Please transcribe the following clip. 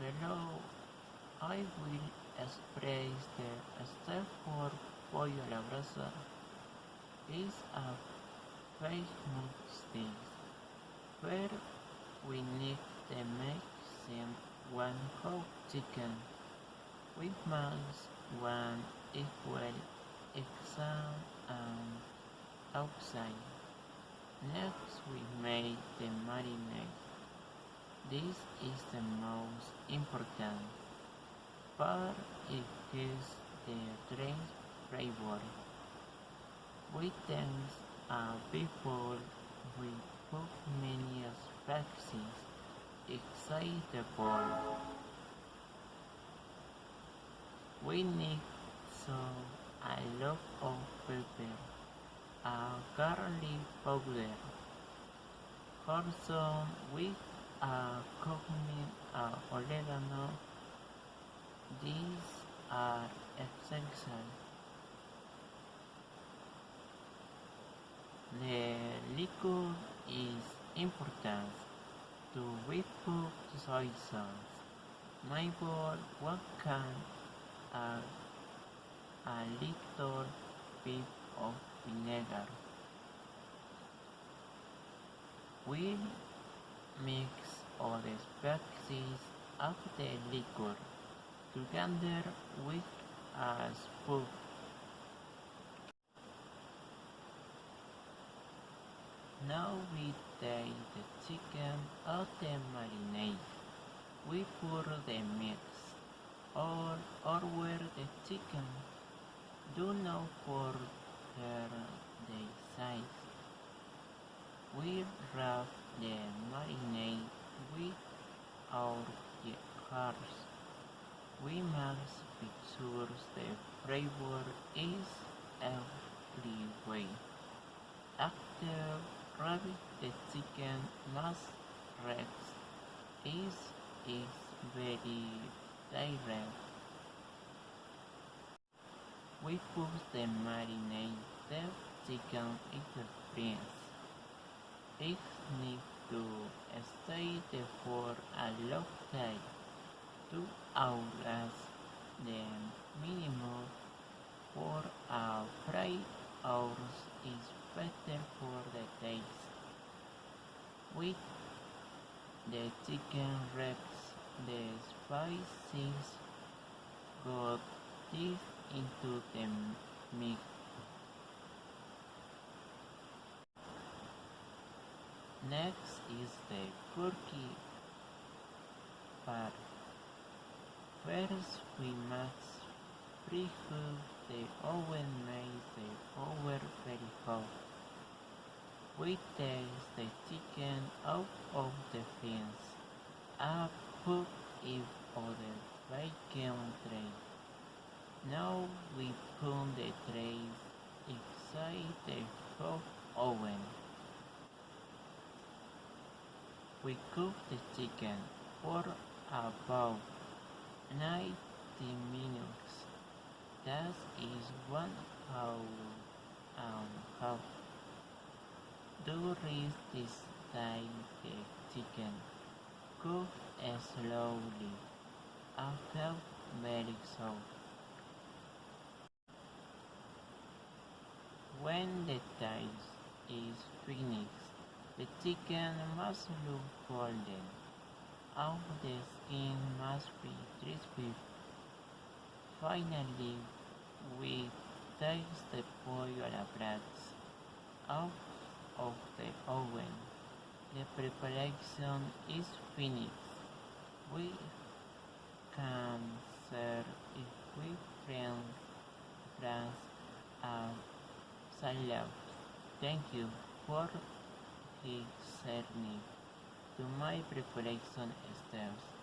Below, I will express the step for Pollo a la Brasa. It's a famous dish where we need to make some one whole chicken with mass one equal inside and outside. Next we make the marinade. This is the most important part. It gives the drink flavor. We thanks people we put many spices inside the bowl. We need a lot of pepper, garlic powder, also with cumin, oregano. These are essential. The liquor is important to we put soy sauce, maple, 1 can, a little bit of vinegar. We mix all the spices of the liquor together with a spoon. Now we take the chicken out the marinade. We pour the mix all over the chicken. Do not pour the sides. We wrap the marinade with our herbs. We must be sure the flavor is everywhere. After wrapping the chicken must rest. It is very direct. We put the marinated chicken in the freeze. It needs to stay there for a long time. 2 hours, the minimum for a 3 hours is better for the taste. With the chicken wraps, the spices go deep into the meat. Next is the turkey part. First, we must preheat the oven, make the oven very hot. We take the chicken out of the fence and put it on the baking tray. Now we put the tray inside the hot oven. We cook the chicken for about 90 minutes. That is 1 hour and a half. During this time, the chicken cook slowly until very soft. When the time is finished, the chicken must look golden, and the skin must be crispy. Finally, we take the pollo a la brasa out of the oven. The preparation is finished. We can serve it with friends and salad. Thank you for listening to my preparation steps.